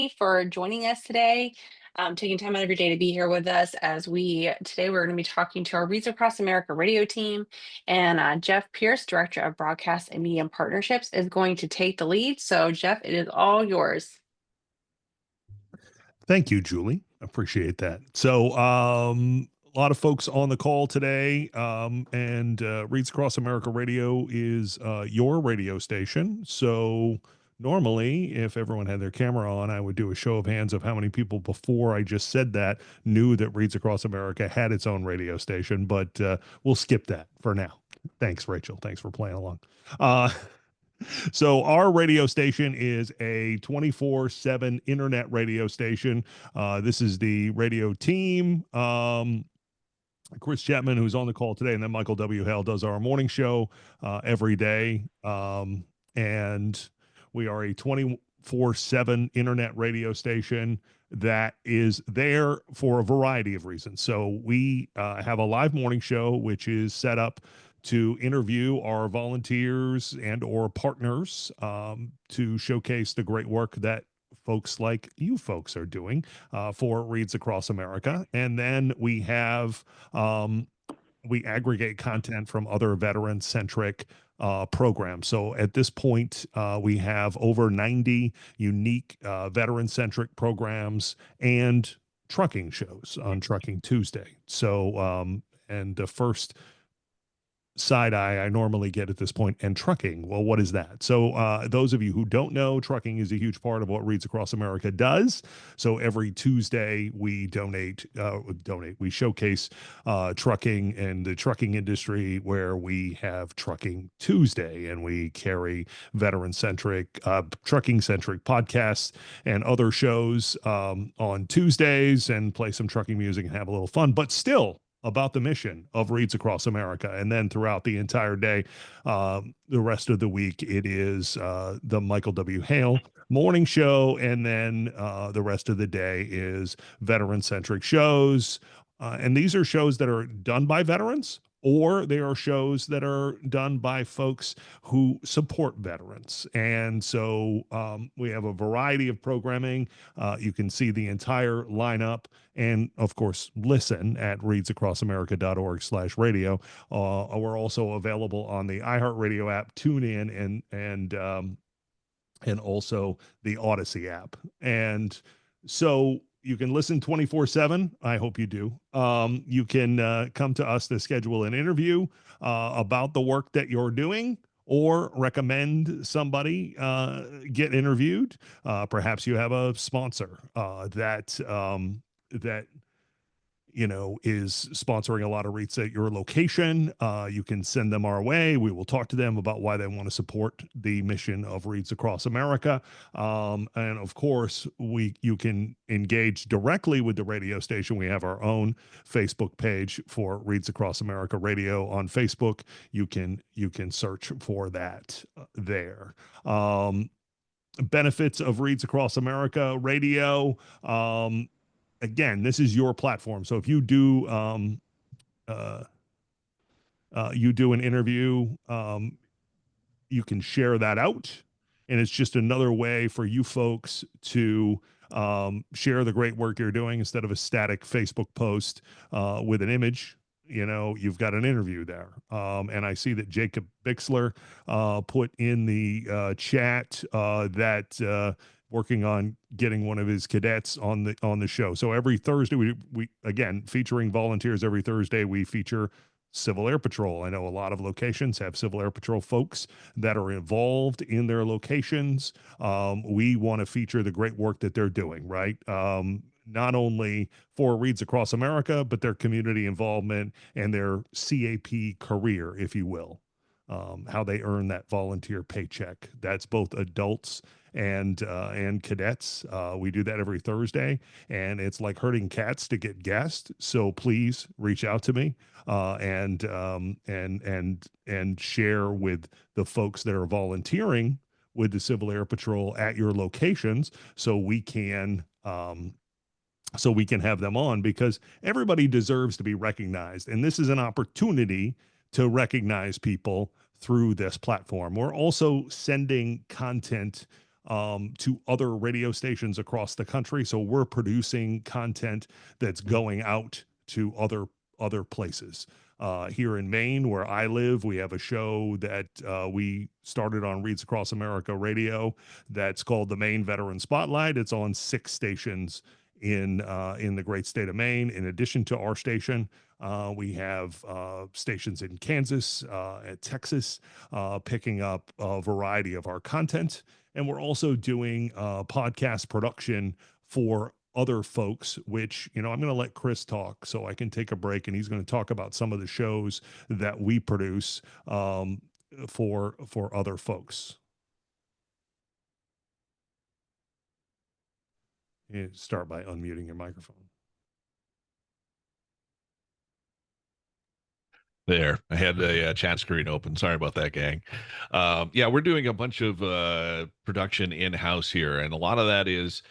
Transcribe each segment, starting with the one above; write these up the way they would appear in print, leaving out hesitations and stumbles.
for joining us today, taking time out of your day to be here with us as today we're going to be talking to our Wreaths Across America radio team. And Jeff Pierce, Director of Broadcast and Media Partnerships, is going to take the lead. So, Jeff, it is all yours. Thank you, Julie. Appreciate that. So, a lot of folks on the call today, and Wreaths Across America Radio is your radio station. So, normally, if everyone had their camera on, I would do a show of hands of how many people before I just said that knew that Wreaths Across America had its own radio station, but we'll skip that for now. Thanks, Rachel. Thanks for playing along. So our radio station is a 24/7 internet radio station. This is the radio team. Chris Chapman, who's on the call today, and then Michael W. Hale does our morning show every day. And we are a 24/7 internet radio station that is there for a variety of reasons. So we have a live morning show, which is set up to interview our volunteers and or partners to showcase the great work that folks like you folks are doing for Wreaths Across America. And then we have, we aggregate content from other veteran-centric programs. So at this point, we have over 90 unique veteran-centric programs and trucking shows on Trucking Tuesday. So, and the first side eye I normally get at this point, and trucking. Well, what is that? So those of you who don't know, trucking is a huge part of what Wreaths Across America does. So every Tuesday we we showcase trucking and the trucking industry, where we have Trucking Tuesday, and we carry veteran-centric, trucking-centric podcasts and other shows on Tuesdays, and play some trucking music and have a little fun, but still about the mission of Wreaths Across America. And then throughout the entire day, the rest of the week, it is the Michael W. Hale morning show. And then the rest of the day is veteran-centric shows. And these are shows that are done by veterans, or they are shows that are done by folks who support veterans. And so we have a variety of programming. You can see the entire lineup, and of course, listen at wreathsacrossamerica.org/radio. We're also available on the iHeartRadio app, TuneIn, and also the Odyssey app. And so you can listen 24/7. I hope you do. You can come to us to schedule an interview about the work that you're doing, or recommend somebody get interviewed. Perhaps you have a sponsor that is sponsoring a lot of Wreaths at your location. You can send them our way. We will talk to them about why they want to support the mission of Wreaths Across America. And of course, you can engage directly with the radio station. We have our own Facebook page for Wreaths Across America Radio on Facebook. You can search for that there. Benefits of Wreaths Across America Radio. Again, this is your platform. So if you do an interview, you can share that out, and it's just another way for you folks to share the great work you're doing instead of a static Facebook post with an image. You've got an interview there. And I see that Jacob Bixler put in the chat that working on getting one of his cadets on the show. So every Thursday, we again, featuring volunteers every Thursday, we feature Civil Air Patrol. I know a lot of locations have Civil Air Patrol folks that are involved in their locations. We want to feature the great work that they're doing, right? Not only for Wreaths Across America, but their community involvement and their CAP career, if you will. How they earn that volunteer paycheck. That's both adults and cadets. We do that every Thursday, and it's like herding cats to get guests. So please reach out to me and share with the folks that are volunteering with the Civil Air Patrol at your locations, so we can have them on, because everybody deserves to be recognized, and this is an opportunity to recognize people through this platform. We're also sending content to other radio stations across the country. So we're producing content that's going out to other places. Here in Maine, where I live, we have a show that we started on Wreaths Across America Radio that's called the Maine Veteran Spotlight. It's on 6 stations in the great state of Maine. In addition to our station, we have stations in Kansas, and Texas, picking up a variety of our content. And we're also doing podcast production for other folks, which, I'm going to let Chris talk so I can take a break, and he's going to talk about some of the shows that we produce for other folks. You start by unmuting your microphone. There, I had a chat screen open. Sorry about that, gang. Yeah, we're doing a bunch of production in-house here, and a lot of that is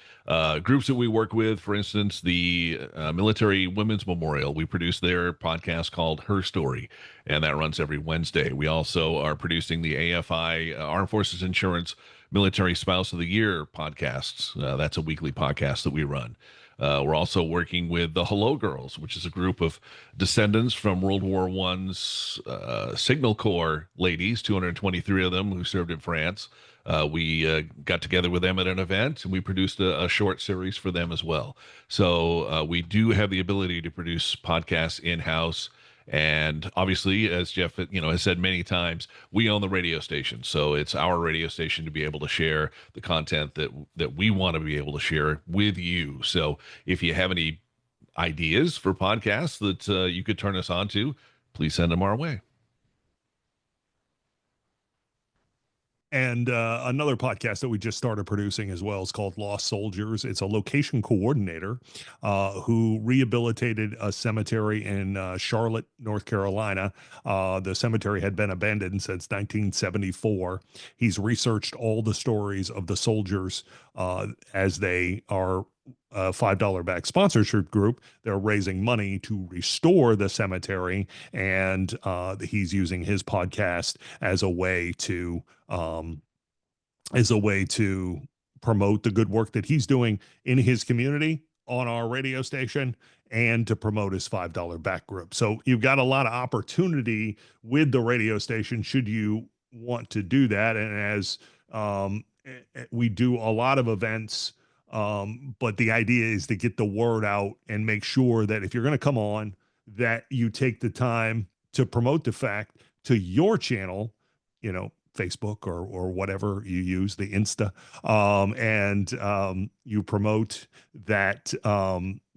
groups that we work with. For instance, the Military Women's Memorial. We produce their podcast called Her Story, and that runs every Wednesday. We also are producing the AFI, Armed Forces Insurance Military Spouse of the Year podcasts. That's a weekly podcast that we run. We're also working with the Hello Girls, which is a group of descendants from World War I's Signal Corps ladies, 223 of them who served in France. We got together with them at an event, and we produced a short series for them as well. So we do have the ability to produce podcasts in-house. And obviously, as Jeff, has said many times, we own the radio station. So it's our radio station to be able to share the content that we want to be able to share with you. So if you have any ideas for podcasts that you could turn us on to, please send them our way. And another podcast that we just started producing as well is called Lost Soldiers. It's a location coordinator who rehabilitated a cemetery in Charlotte, North Carolina. The cemetery had been abandoned since 1974. He's researched all the stories of the soldiers as they are a $5 back sponsorship group. They're raising money to restore the cemetery, and he's using his podcast as a way to promote the good work that he's doing in his community on our radio station, and to promote his $5 back group. So you've got a lot of opportunity with the radio station should you want to do that. And as we do a lot of events, but the idea is to get the word out and make sure that if you're going to come on, that you take the time to promote the fact to your channel, Facebook or whatever you use, the Insta, and you promote that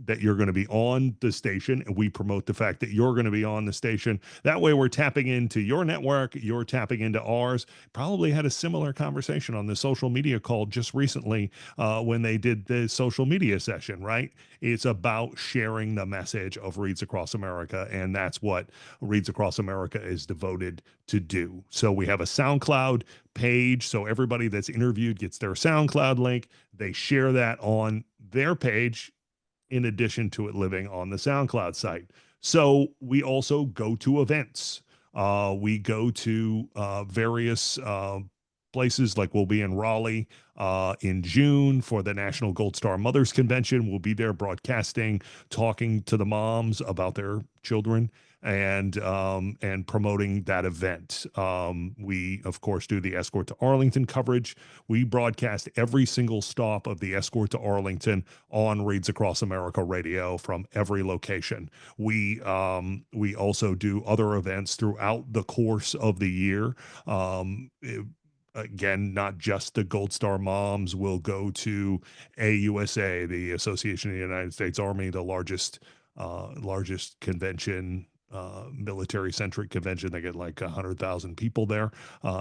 that you're going to be on the station, and we promote the fact that you're going to be on the station. That way we're tapping into your network, you're tapping into ours. Probably had a similar conversation on the social media call just recently when they did the social media session, right? It's about sharing the message of Wreaths Across America, and that's what Wreaths Across America is devoted to do. So we have a SoundCloud page, so everybody that's interviewed gets their SoundCloud link. They share that on their page, in addition to it living on the SoundCloud site. So we also go to events. We go to various places, like we'll be in Raleigh in June for the National Gold Star Mothers Convention. We'll be there broadcasting, talking to the moms about their children, and promoting that event. We, of course, do the Escort to Arlington coverage. We broadcast every single stop of the Escort to Arlington on Wreaths Across America Radio from every location. We also do other events throughout the course of the year. Again, not just the Gold Star moms. Will go to AUSA, the Association of the United States Army, the largest convention, military-centric convention. They get like 100,000 people there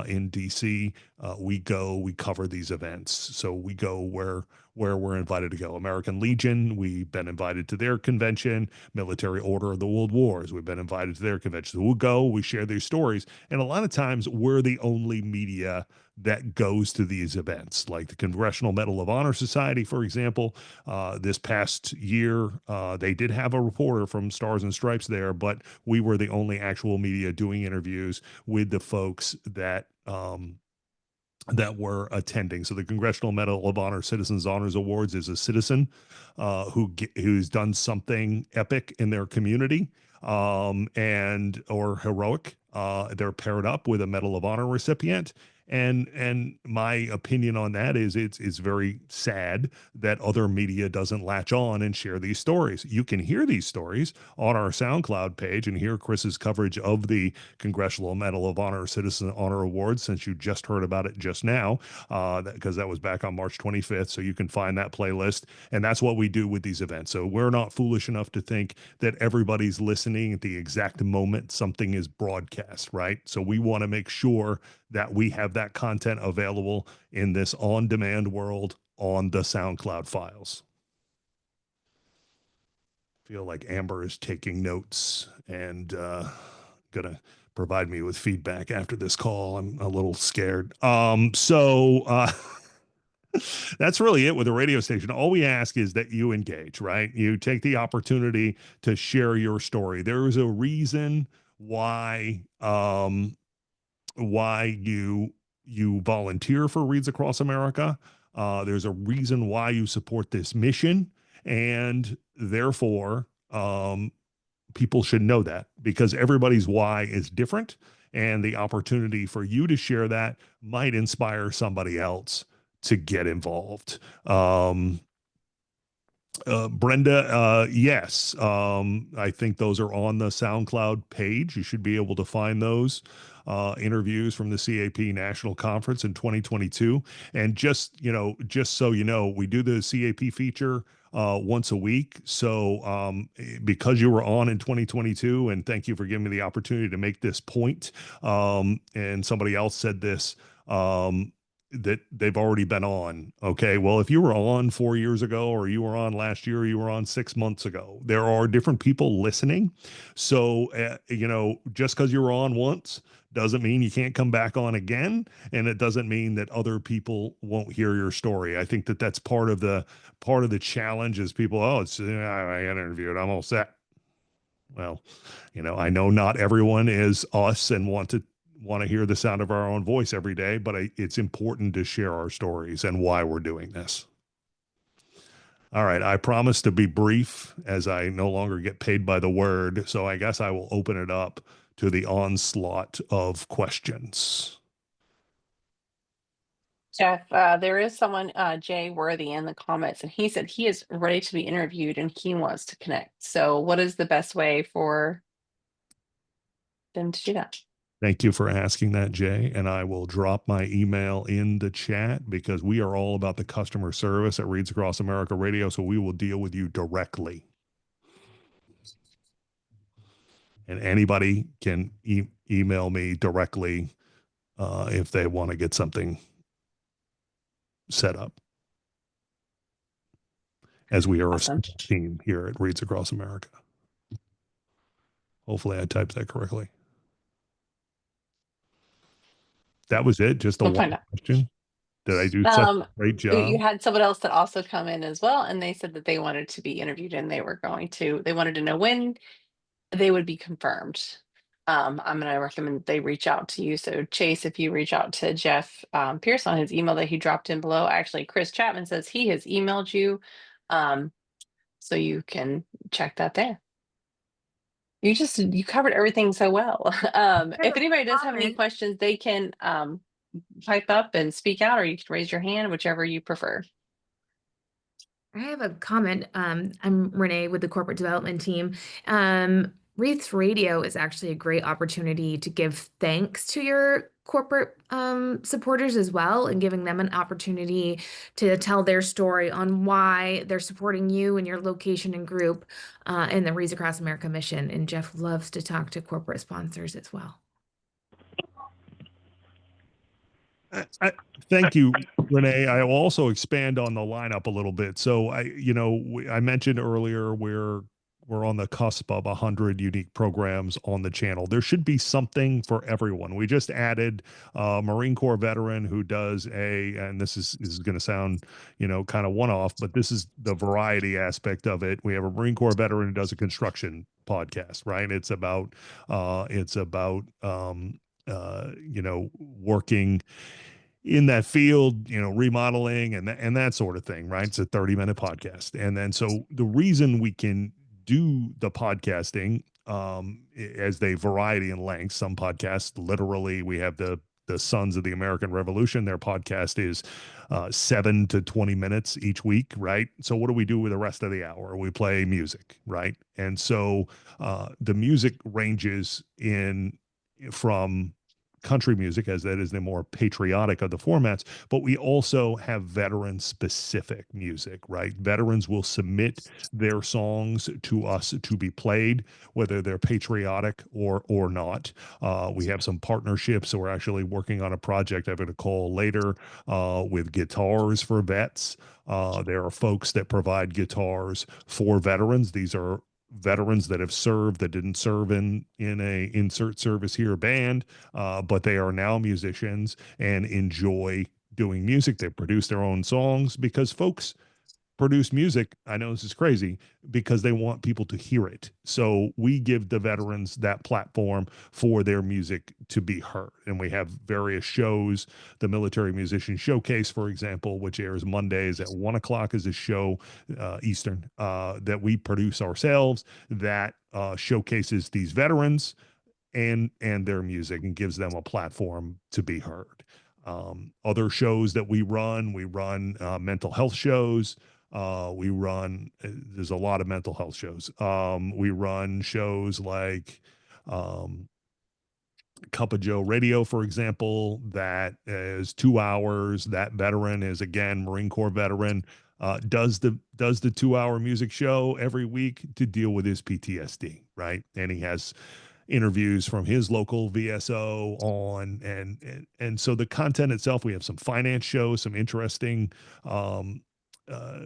in DC. We cover these events. So we go where we're invited to go. American Legion, we've been invited to their convention. Military Order of the World Wars, we've been invited to their convention. So we'll go, we share these stories. And a lot of times we're the only media that goes to these events, like the Congressional Medal of Honor Society, for example. This past year, they did have a reporter from Stars and Stripes there, but we were the only actual media doing interviews with the folks that that were attending. So the Congressional Medal of Honor Citizens Honors Awards is a citizen who's done something epic in their community and or heroic. They're paired up with a Medal of Honor recipient. And my opinion on that is it's very sad that other media doesn't latch on and share these stories. You can hear these stories on our SoundCloud page and hear Chris's coverage of the Congressional Medal of Honor Citizen Honor Awards, since you just heard about it just now, because that was back on March 25th. So you can find that playlist. And that's what we do with these events. So we're not foolish enough to think that everybody's listening at the exact moment something is broadcast, right? So we want to make sure that we have that content available in this on-demand world on the SoundCloud files. Feel like Amber is taking notes and gonna provide me with feedback after this call. I'm a little scared. That's really it with the radio station. All we ask is that you engage, right? You take the opportunity to share your story. There is a reason why you volunteer for Wreaths Across America. There's a reason why you support this mission, and therefore people should know that, because everybody's why is different, and the opportunity for you to share that might inspire somebody else to get involved. Brenda, yes, I think those are on the SoundCloud page. You should be able to find those interviews from the CAP National Conference in 2022. And just so you know, we do the CAP feature once a week. So because you were on in 2022, and thank you for giving me the opportunity to make this point, and somebody else said this, that they've already been on. Okay. Well, if you were on 4 years ago, or you were on last year, or you were on 6 months ago, there are different people listening. So, just because you were on once doesn't mean you can't come back on again. And it doesn't mean that other people won't hear your story. I think that that's part of the challenge is people, I got interviewed, I'm all set. Well, I know not everyone is us and want to hear the sound of our own voice every day, but it's important to share our stories and why we're doing this. All right. I promise to be brief, as I no longer get paid by the word. So I guess I will open it up to the onslaught of questions. Jeff, there is someone, Jay Worthy, in the comments, and he said he is ready to be interviewed and he wants to connect. So what is the best way for them to do that? Thank you for asking that, Jay. And I will drop my email in the chat, because we are all about the customer service at Wreaths Across America Radio. So we will deal with you directly. And anybody can email me directly if they want to get something set up, as we are Awesome. a team here at Wreaths Across America. Hopefully I typed that correctly. That was it. Just a one question. Did I do such a great job? You had someone else that also come in as well, and they said that they wanted to be interviewed, and they wanted to know when they would be confirmed. I'm going to recommend they reach out to you. So Chase, if you reach out to Jeff Pierce on his email that he dropped in below, actually Chris Chapman says he has emailed you, so you can check that there. You covered everything so well. If anybody does have any questions, they can pipe up and speak out, or you can raise your hand, whichever you prefer. I have a comment. I'm Renee with the corporate development team. Wreaths Radio is actually a great opportunity to give thanks to your corporate supporters as well, and giving them an opportunity to tell their story on why they're supporting you and your location and group in the Wreaths Across America mission. And Jeff loves to talk to corporate sponsors as well. Thank you, Renee. I will also expand on the lineup a little bit. So I mentioned earlier we're on the cusp of 100 unique programs on the channel. There should be something for everyone. We just added a Marine Corps veteran who does and this is going to sound, kind of one-off, but this is the variety aspect of it. We have a Marine Corps veteran who does a construction podcast, right? It's about working in that field, remodeling and that sort of thing, right? It's a 30-minute podcast. And then so the reason we can do the podcasting as they variety in length, some podcasts literally, we have the Sons of the American Revolution, their podcast is 7 to 20 minutes each week, right? So what do we do with the rest of the hour? We play music, right? And so the music ranges from country music, as that is the more patriotic of the formats, but we also have veteran specific music, right? Veterans will submit their songs to us to be played, whether they're patriotic or not. We have some partnerships, so we're actually working on a project I'm going to call later with guitars for vets. There are folks that provide guitars for veterans. These are veterans that have served that didn't serve in a insert service here band, but they are now musicians and enjoy doing music. They produce their own songs because folks produce music. I know this is crazy because they want people to hear it. So we give the veterans that platform for their music to be heard. And we have various shows, the Military Musician Showcase, for example, which airs Mondays at 1:00 is a show Eastern that we produce ourselves that showcases these veterans and their music and gives them a platform to be heard. Other shows that we run mental health shows. There's a lot of mental health shows. We run shows like Cup of Joe Radio, for example, that is 2 hours. That veteran is, again, Marine Corps veteran, does the 2-hour music show every week to deal with his PTSD, right? And he has interviews from his local VSO on, and so the content itself, we have some finance shows, some interesting,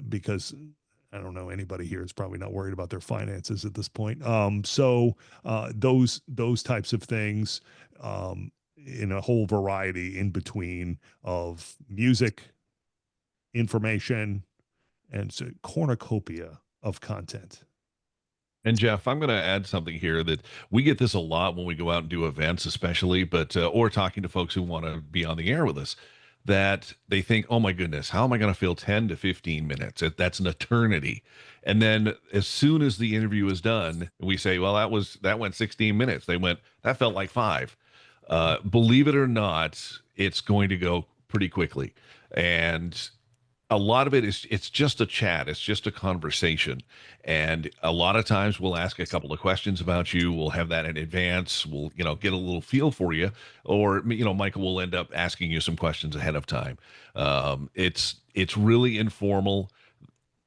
because I don't know, anybody here is probably not worried about their finances at this point. So those types of things, in a whole variety in between of music, information, and so cornucopia of content. And Jeff, I'm going to add something here that we get this a lot when we go out and do events, especially, but or talking to folks who want to be on the air with us, that they think, oh my goodness, how am I going to fill 10 to 15 minutes? That's an eternity. And then as soon as the interview is done, we say, well, that went 16 minutes. They went, that felt like 5. Believe it or not, it's going to go pretty quickly. And a lot of it's just a chat. It's just a conversation. And a lot of times we'll ask a couple of questions about you. We'll have that in advance. We'll, get a little feel for you, or, Michael will end up asking you some questions ahead of time. It's really informal.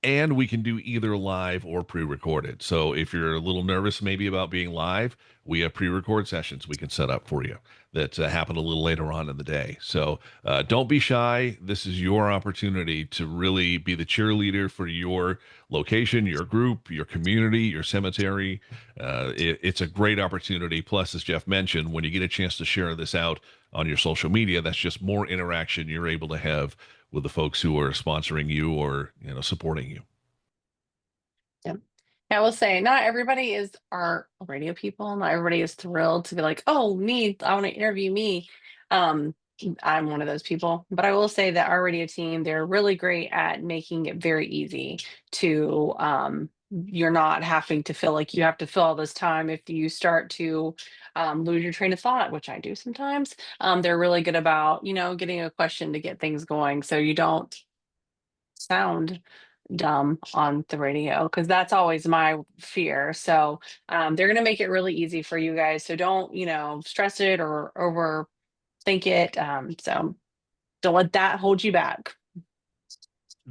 And we can do either live or pre-recorded. So if you're a little nervous maybe about being live, we have pre-record sessions we can set up for you that happen a little later on in the day. So don't be shy. This is your opportunity to really be the cheerleader for your location, your group, your community, your cemetery. It's a great opportunity. Plus, as Jeff mentioned, when you get a chance to share this out on your social media, that's just more interaction you're able to have with the folks who are sponsoring you or, supporting you. Yeah. I will say not everybody is our radio people. Not everybody is thrilled to be like, oh, I want to interview me. I'm one of those people, but I will say that our radio team, they're really great at making it very easy to, you're not having to feel like you have to fill all this time. If you start to lose your train of thought, which I do sometimes, they're really good about, getting a question to get things going so you don't sound dumb on the radio, because that's always my fear. So they're going to make it really easy for you guys. So don't, stress it or overthink it. So don't let that hold you back.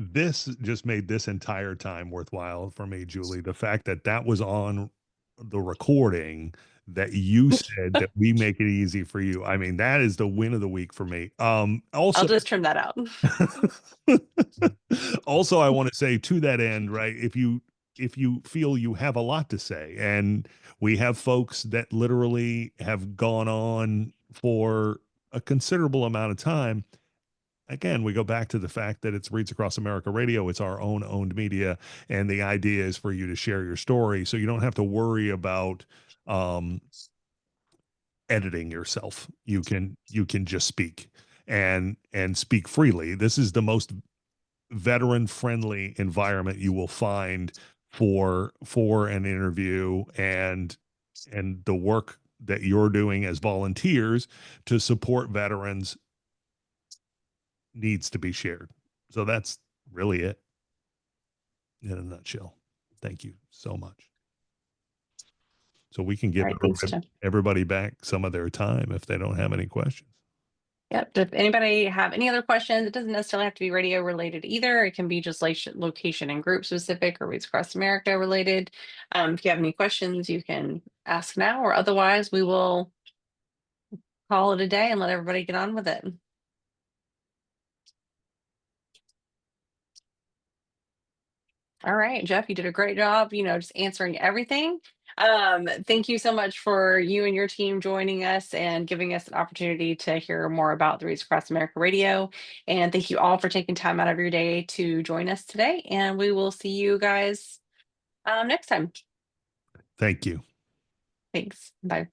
This just made this entire time worthwhile for me, Julie. The fact that was on the recording, that you said that we make it easy for you. I mean, that is the win of the week for me. Also, I'll just trim that out. Also, I want to say to that end, right? If you feel you have a lot to say, and we have folks that literally have gone on for a considerable amount of time. Again, we go back to the fact that it's Wreaths Across America Radio. It's our owned media. And the idea is for you to share your story. So you don't have to worry about editing yourself. You can just speak. and speak freely. This is the most veteran friendly environment you will find for an interview, and the work that you're doing as volunteers to support veterans needs to be shared. So that's really it in a nutshell. Thank you so much. So we can give All right, thanks, Jeff. everybody back some of their time if they don't have any questions. Yep. If anybody have any other questions, it doesn't necessarily have to be radio related either. It can be just like location and group specific or Wreaths Across America related. If you have any questions, you can ask now, or otherwise we will call it a day and let everybody get on with it. All right, Jeff, you did a great job, just answering everything. Thank you so much for you and your team joining us and giving us an opportunity to hear more about the Wreaths Across America Radio. And thank you all for taking time out of your day to join us today. And we will see you guys next time. Thank you. Thanks. Bye.